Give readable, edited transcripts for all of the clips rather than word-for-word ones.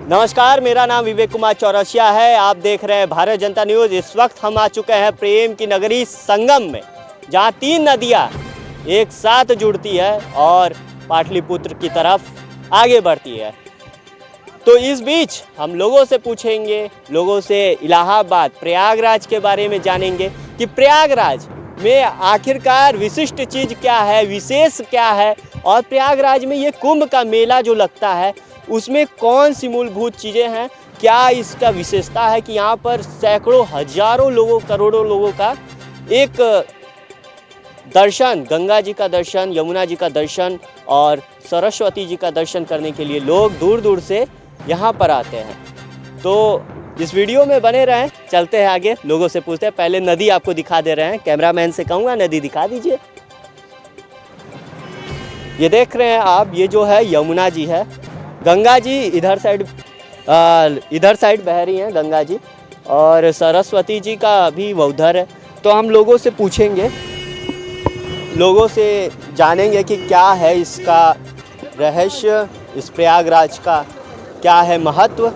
नमस्कार, मेरा नाम विवेक कुमार चौरसिया है। आप देख रहे हैं भारत जनता न्यूज़। इस वक्त हम आ चुके हैं प्रेम की नगरी संगम में, जहां 3 नदियां एक साथ जुड़ती है और पाटलिपुत्र की तरफ आगे बढ़ती है। तो इस बीच हम लोगों से पूछेंगे, लोगों से इलाहाबाद प्रयागराज के बारे में जानेंगे कि प्रयागराज में आखिरकार विशिष्ट चीज़ क्या है, विशेष क्या है, और प्रयागराज में ये कुंभ का मेला जो लगता है उसमें कौन सी मूलभूत चीज़ें हैं, क्या इसका विशेषता है कि यहाँ पर सैकड़ों हजारों लोगों, करोड़ों लोगों का एक दर्शन, गंगा जी का दर्शन, यमुना जी का दर्शन और सरस्वती जी का दर्शन करने के लिए लोग दूर दूर से यहाँ पर आते हैं। तो इस वीडियो में बने रहें, चलते हैं आगे, लोगों से पूछते हैं। पहले नदी आपको दिखा दे रहे हैं, कैमरामैन से कहूँगा नदी दिखा दीजिए। ये देख रहे हैं आप, ये जो है यमुना जी है, गंगा जी इधर साइड बह रही हैं गंगा जी, और सरस्वती जी का भी वो उधर है। तो हम लोगों से पूछेंगे, लोगों से जानेंगे कि क्या है इसका रहस्य, इस प्रयागराज का क्या है महत्व।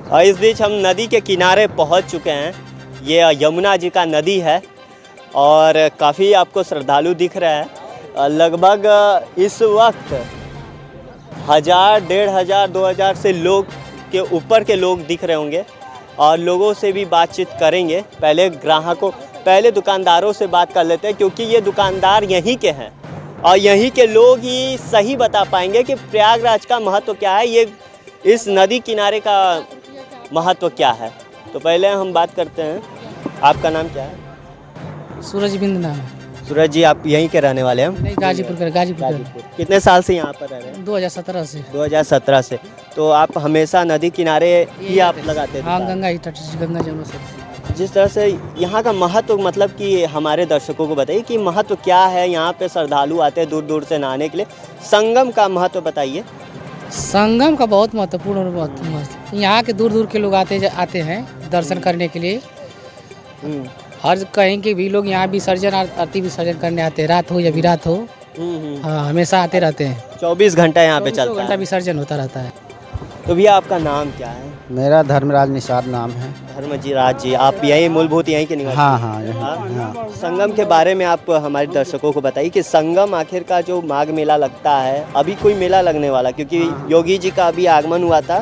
और इस बीच हम नदी के किनारे पहुंच चुके हैं। ये यमुना जी का नदी है और काफ़ी आपको श्रद्धालु दिख रहा है। लगभग इस वक्त 1000, 1500, 2000 से लोग के ऊपर के लोग दिख रहे होंगे। और लोगों से भी बातचीत करेंगे। पहले दुकानदारों से बात कर लेते हैं, क्योंकि ये दुकानदार यहीं के हैं और यहीं के लोग ही सही बता पाएंगे कि प्रयागराज का महत्व क्या है, ये इस नदी किनारे का महत्व क्या है। तो पहले हम बात करते हैं, आपका नाम क्या है? सूरज बिंद नाम है। सूरज जी, आप यहीं के रहने वाले हैं? नहीं, गाजीपुर। कितने साल से यहाँ पर रह रहे हैं? 2017 से। 2017 से। तो आप हमेशा नदी किनारे ही आप लगाते हैं? हाँ, गंगा ही तट, गंगा जमुना से। जिस तरह से यहाँ का महत्व, मतलब कि हमारे दर्शकों को बताइए कि महत्व क्या है। यहाँ पे श्रद्धालु आते हैं दूर दूर से नहाने के लिए, संगम का महत्व बताइए। संगम का बहुत महत्वपूर्ण और बहुत महत्व, यहाँ के दूर दूर के लोग आते हैं दर्शन करने के लिए। हर कहीं के भी लोग यहाँ विसर्जन, आरती विसर्जन करने आते हैं, रात हो या विरात हो। हाँ, हमेशा आते रहते हैं। 24 घंटा यहाँ पे चलता है, 24 घंटा विसर्जन होता रहता है। तो भैया आपका नाम क्या है? मेरा धर्मराज निषाद नाम है। धर्मराज जी, आप यही मूलभूत यहीं के निवासी? हाँ। संगम के बारे में आप हमारे दर्शकों को बताइए कि संगम आखिर का जो माघ मेला लगता है, अभी कोई मेला लगने वाला, क्योंकि योगी जी का अभी आगमन हुआ था,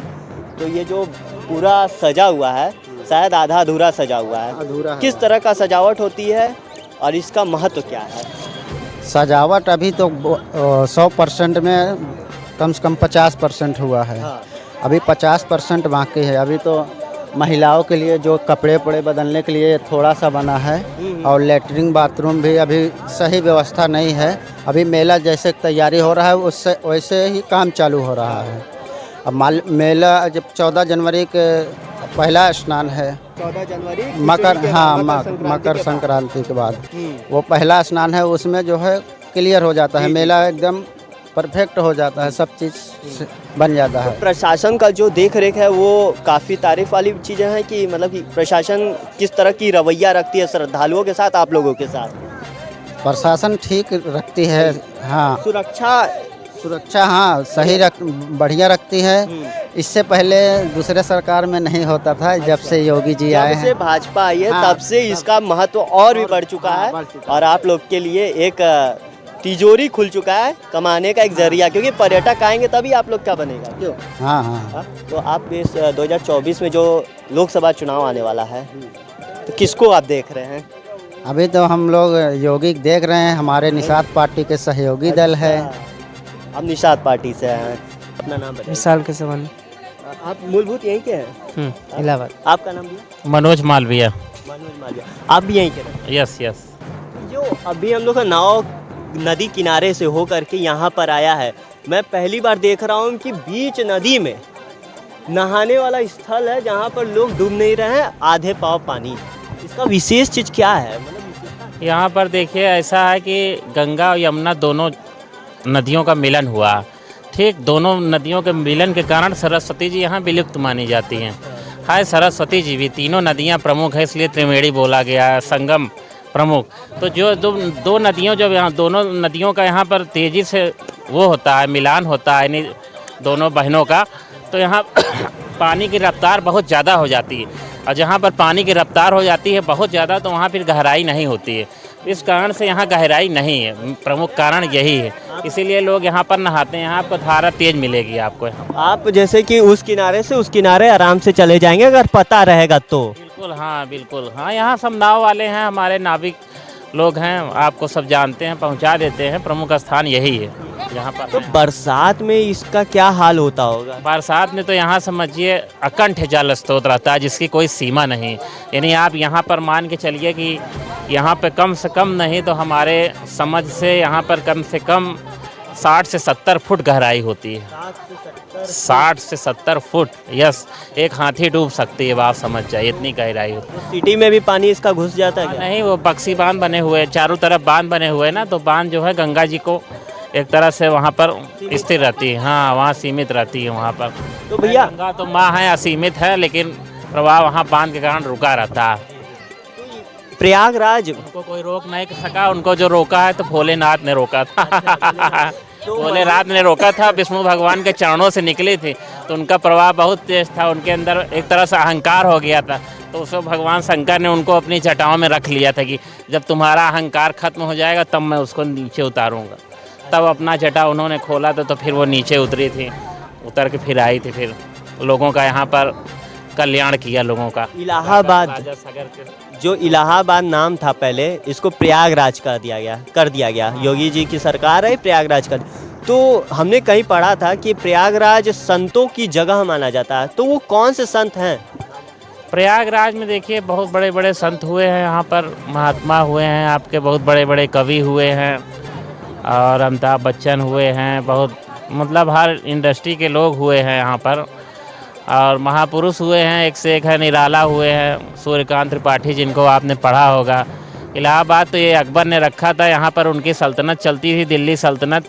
तो ये जो पूरा सजा हुआ है, शायद आधा अधूरा सजा हुआ है। किस तरह का सजावट होती है और इसका महत्व क्या है? सजावट अभी तो 100% में कम से कम 50% हुआ है। हाँ। अभी 50% बाकी है। अभी तो महिलाओं के लिए जो कपड़े बदलने के लिए थोड़ा सा बना है, और लेटरिन बाथरूम भी अभी सही व्यवस्था नहीं है। अभी मेला जैसे तैयारी हो रहा है उससे वैसे ही काम चालू हो रहा है। अब मेला जब 14 जनवरी के पहला स्नान है, 14 जनवरी मकर संक्रांति के बाद वो पहला स्नान है। उसमें जो है क्लियर हो जाता है, मेला एकदम परफेक्ट हो जाता है, सब चीज़ बन जाता है। प्रशासन का जो देख रेख है वो काफ़ी तारीफ वाली चीज़ें हैं कि मतलब कि प्रशासन किस तरह की रवैया रखती है श्रद्धालुओं के साथ, आप लोगों के साथ? प्रशासन ठीक रखती है। हाँ, सुरक्षा हाँ सही बढ़िया रखती है। इससे पहले दूसरे सरकार में नहीं होता था। जब से योगी जी आए हैं, जब से भाजपा आई है, तब से इसका महत्व और भी बढ़ चुका है। और आप लोग के लिए एक तिजोरी खुल चुका है, कमाने का एक जरिया, क्योंकि पर्यटक आएंगे तभी आप लोग का बनेगा। क्यों? हाँ। तो आप इस 2024 में जो लोकसभा चुनाव आने वाला है, तो किसको आप देख रहे हैं? अभी तो हम लोग योगी देख रहे हैं, हमारे निषाद पार्टी के सहयोगी दल है। आप निषाद पार्टी से हैं। अपना नाम बताइए। विशाल के सवाल। आप मूलभूत यहीं के हैं? इलाहाबाद। आपका नाम भी? मनोज मालवीय। मनोज मालवीय। आप भी यहीं के हैं? यस। जो अभी हम लोग का नाव नदी किनारे से होकर के यहाँ पर आया है, मैं पहली बार देख रहा हूँ कि बीच नदी में नहाने वाला स्थल है, जहाँ पर लोग डूब नहीं रहे हैं, आधे पाँव पानी। इसका विशेष चीज़ क्या है? मतलब यहाँ पर देखिए, ऐसा है कि गंगा और यमुना दोनों नदियों का मिलन हुआ। ठीक, दोनों नदियों के मिलन के कारण सरस्वती जी यहाँ विलुप्त मानी जाती हैं। हाय सरस्वती जी भी, तीनों नदियाँ प्रमुख है, इसलिए त्रिवेणी बोला गया है। संगम प्रमुख। तो जो दो नदियों, जब यहाँ दोनों नदियों का यहाँ पर तेज़ी से वो होता है, मिलान होता है इन दोनों बहनों का, तो यहाँ पानी की रफ्तार बहुत ज़्यादा हो जाती है। और जहाँ पर पानी की रफ्तार हो जाती है बहुत ज़्यादा, तो वहाँ फिर गहराई नहीं होती है। इस कारण से यहाँ गहराई नहीं है, प्रमुख कारण यही है। इसीलिए लोग यहाँ पर नहाते हैं। यहाँ आपको धारा तेज मिलेगी आपको यहाँ। आप जैसे कि उस किनारे से उस किनारे आराम से चले जाएंगे अगर पता रहेगा तो। बिल्कुल हाँ, बिल्कुल हाँ। यहाँ सब नाव वाले हैं, हमारे नाविक लोग हैं, आपको सब जानते हैं, पहुँचा देते हैं। प्रमुख स्थान यही है यहाँ पर। तो बरसात में इसका क्या हाल होता होगा? बरसात में तो यहाँ समझिए अकंठ जल स्रोत रहता है, जिसकी कोई सीमा नहीं। यानी आप यहाँ पर मान के चलिए कि यहाँ पे कम से कम नहीं तो हमारे समझ से यहाँ पर कम से कम 60 से 70 फुट गहराई होती है। 60 से 70 फुट, यस। एक हाथी डूब सकती है, आप समझ जाइए, इतनी गहराई होती है। सिटी में भी पानी इसका घुस जाता है क्या? नहीं, वो बक्सी बांध बने हुए हैं, चारों तरफ बांध बने हुए हैं ना, तो बांध जो है गंगा जी को एक तरह से वहाँ पर स्थिर रहती है। हाँ, वहाँ सीमित रहती है वहाँ पर। तो भैया गंगा तो माँ है, असीमित है, लेकिन प्रवाह वहाँ बांध के कारण रुका रहता है। प्रयागराज उनको कोई रोक नहीं सका, उनको जो रोका है तो भोलेनाथ ने रोका था। भोलेनाथ ने रोका था, विष्णु भगवान के चरणों से निकली थी, तो उनका प्रवाह बहुत तेज था। उनके अंदर एक तरह से अहंकार हो गया था, तो उसको भगवान शंकर ने उनको अपनी जटाओं में रख लिया था कि जब तुम्हारा अहंकार खत्म हो जाएगा तब मैं उसको नीचे उतारूंगा। तब अपना जटा उन्होंने खोला था, तो फिर वो नीचे उतरी थी, उतर के फिर आई थी, फिर लोगों का यहाँ पर कल्याण किया लोगों का। इलाहाबाद, जो इलाहाबाद नाम था पहले, इसको प्रयागराज कर दिया गया। योगी जी की सरकार है, प्रयागराज कर। तो हमने कहीं पढ़ा था कि प्रयागराज संतों की जगह माना जाता है, तो वो कौन से संत हैं? प्रयागराज में देखिए बहुत बड़े बड़े संत हुए हैं, यहाँ पर महात्मा हुए हैं, आपके बहुत बड़े बड़े कवि हुए हैं, और अमिताभ बच्चन हुए हैं, बहुत मतलब हर इंडस्ट्री के लोग हुए हैं यहाँ पर, और महापुरुष हुए हैं, एक से एक है। निराला हुए हैं, सूर्यकांत त्रिपाठी, जिनको आपने पढ़ा होगा। इलाहाबाद तो ये अकबर ने रखा था, यहाँ पर उनकी सल्तनत चलती थी, दिल्ली सल्तनत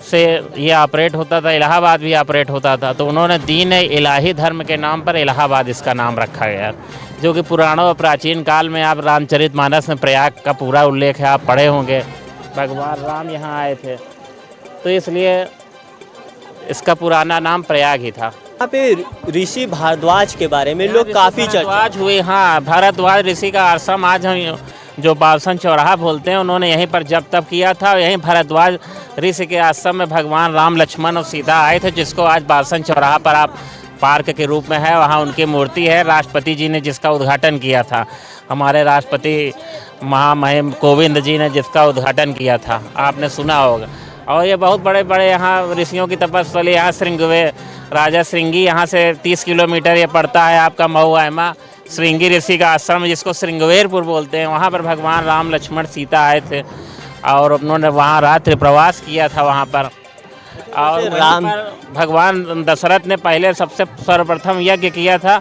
से ये ऑपरेट होता था, इलाहाबाद भी ऑपरेट होता था। तो उन्होंने दीन इलाही धर्म के नाम पर इलाहाबाद इसका नाम रखा गया, जो कि पुराणों और प्राचीन काल में आप रामचरितमानस में प्रयाग का पूरा उल्लेख है, आप पढ़े होंगे। भगवान राम यहाँ आए थे, तो इसलिए इसका पुराना नाम प्रयाग ही था। यहाँ पे ऋषि भारद्वाज के बारे में लोग काफ़ी चर्चा हुई। हाँ, भारद्वाज ऋषि का आश्रम आज हम जो बावसन चौराहा बोलते हैं, उन्होंने यहीं पर जब तब किया था। यहीं भारद्वाज ऋषि के आश्रम में भगवान राम, लक्ष्मण और सीता आए थे, जिसको आज बावसन चौराहा पर आप पार्क के रूप में है, वहाँ उनकी मूर्ति है। राष्ट्रपति जी ने जिसका उद्घाटन किया था, हमारे राष्ट्रपति महामहिम कोविंद जी ने जिसका उद्घाटन किया था, आपने सुना होगा। और ये बहुत बड़े बड़े यहाँ ऋषियों की तपस्या, यहाँ श्रृंगवे राजा श्रृंगी, यहाँ से 30 किलोमीटर ये पड़ता है आपका महुआमा। श्रृंगी ऋषि का आश्रम, जिसको श्रृंगवेरपुर बोलते हैं, वहाँ पर भगवान राम, लक्ष्मण, सीता आए थे, और उन्होंने वहाँ रात्रि प्रवास किया था वहाँ पर। और राम भगवान दशरथ ने पहले सबसे सर्वप्रथम यज्ञ किया था,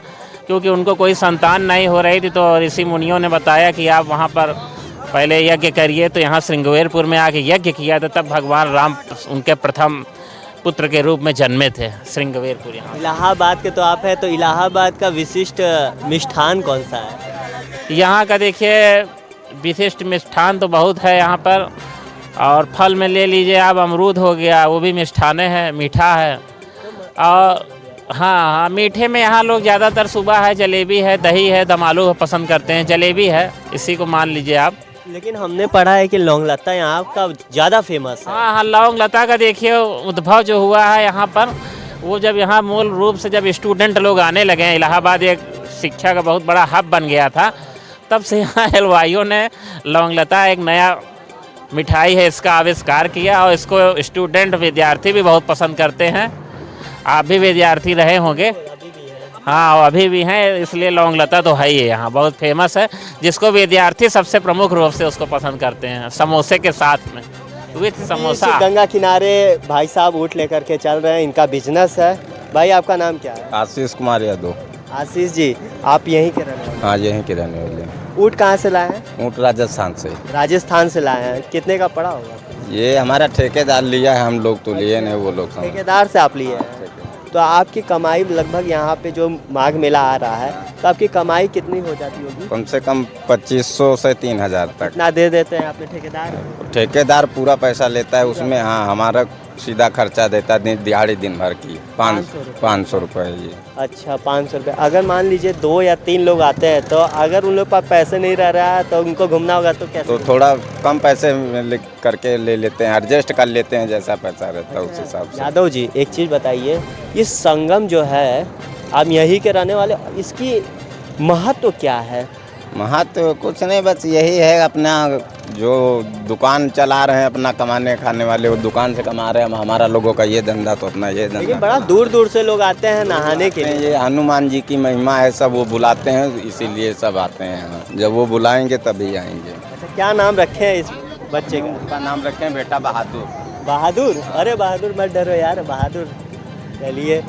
क्योंकि उनको कोई संतान नहीं हो रही थी, तो ऋषि मुनियों ने बताया कि आप वहाँ पर पहले यज्ञ करिए। तो यहाँ श्रृंगवेरपुर में आके यज्ञ किया था, तब भगवान राम उनके प्रथम पुत्र के रूप में जन्मे थे श्रृंगवेरपुर। यहाँ इलाहाबाद के तो आप हैं, तो इलाहाबाद का विशिष्ट मिष्ठान कौन सा है? यहाँ का देखिए विशिष्ट मिष्ठान तो बहुत है यहाँ पर, और फल में ले लीजिए आप, अमरूद हो गया, वो भी मिष्ठाने है, मीठा है। और हाँ, मीठे में यहाँ लोग ज़्यादातर सुबह है, जलेबी है, दही है, दम आलू पसंद करते हैं, जलेबी है, इसी को मान लीजिए आप। लेकिन हमने पढ़ा है कि लौंग लता यहाँ का ज़्यादा फेमस है। हाँ, लौंग लता का देखिए उद्भव जो हुआ है यहाँ पर, वो जब यहाँ मूल रूप से जब स्टूडेंट लोग आने लगे हैं, इलाहाबाद एक शिक्षा का बहुत बड़ा हब बन गया था, तब से यहाँ हलवाइयों ने लौंग लता एक नया मिठाई है इसका आविष्कार किया, और इसको स्टूडेंट विद्यार्थी भी बहुत पसंद करते हैं। आप भी विद्यार्थी रहे होंगे। हाँ, अभी भी हैं, इसलिए लौंग लता तो है ही है, यहाँ बहुत फेमस है, जिसको विद्यार्थी सबसे प्रमुख रूप से उसको पसंद करते हैं, समोसे के साथ में, विथ समोसा। गंगा किनारे भाई साहब ऊँट लेकर के चल रहे हैं, इनका बिजनेस है। भाई आपका नाम क्या है? आशीष कुमार यादव। आशीष जी, आप यहीं के रहने वाले? हाँ, यहीं के रहने वाले हैं। ऊँट कहाँ से लाए हैं? ऊँट राजस्थान से। राजस्थान से लाए हैं। कितने का पड़ा होगा? ये हमारा ठेकेदार लिया है, हम लोग तो लिए नहीं, वो लोग ठेकेदार से आप लिए हैं। तो आपकी कमाई लगभग यहाँ पे जो माघ मेला आ रहा है, तो आपकी कमाई कितनी हो जाती होगी? कम से कम 2500 से 3000 तक। कितना दे देते हैं आपने ठेकेदार? ठेकेदार पूरा पैसा लेता है उसमें, हाँ हमारा सीधा खर्चा देता है दिहाड़ी दिन भर की 500 रुपये ये। अच्छा 500 रुपये। अगर मान लीजिए 2 या 3 लोग आते हैं तो अगर उन लोग के पास पैसे नहीं रह रहा है तो उनको घूमना होगा तो कैसे? तो थोड़ा कम पैसे में करके ले लेते हैं, एडजस्ट कर लेते हैं, जैसा पैसा रहता है उस हिसाब से। यादव जी एक चीज़ बताइए, ये संगम जो है आप यहीं के रहने वाले, इसकी महत्व क्या है? महत्व कुछ नहीं, बस यही है अपना जो दुकान चला रहे हैं अपना कमाने खाने वाले, वो दुकान से कमा रहे हैं, हमारा लोगों का ये धंधा तो अपना ये लेकिन धंधा। बड़ा दूर दूर से लोग आते हैं नहाने के लिए। ये हनुमान जी की महिमा है, सब वो बुलाते हैं इसीलिए सब आते हैं यहाँ। जब वो बुलाएंगे तभी आएंगे। अच्छा क्या नाम रखे हैं इस बच्चे का? उसका नाम रखे हैं बेटा बहादुर। बहादुर? अरे बहादुर मत डरो यार, बहादुर। चलिए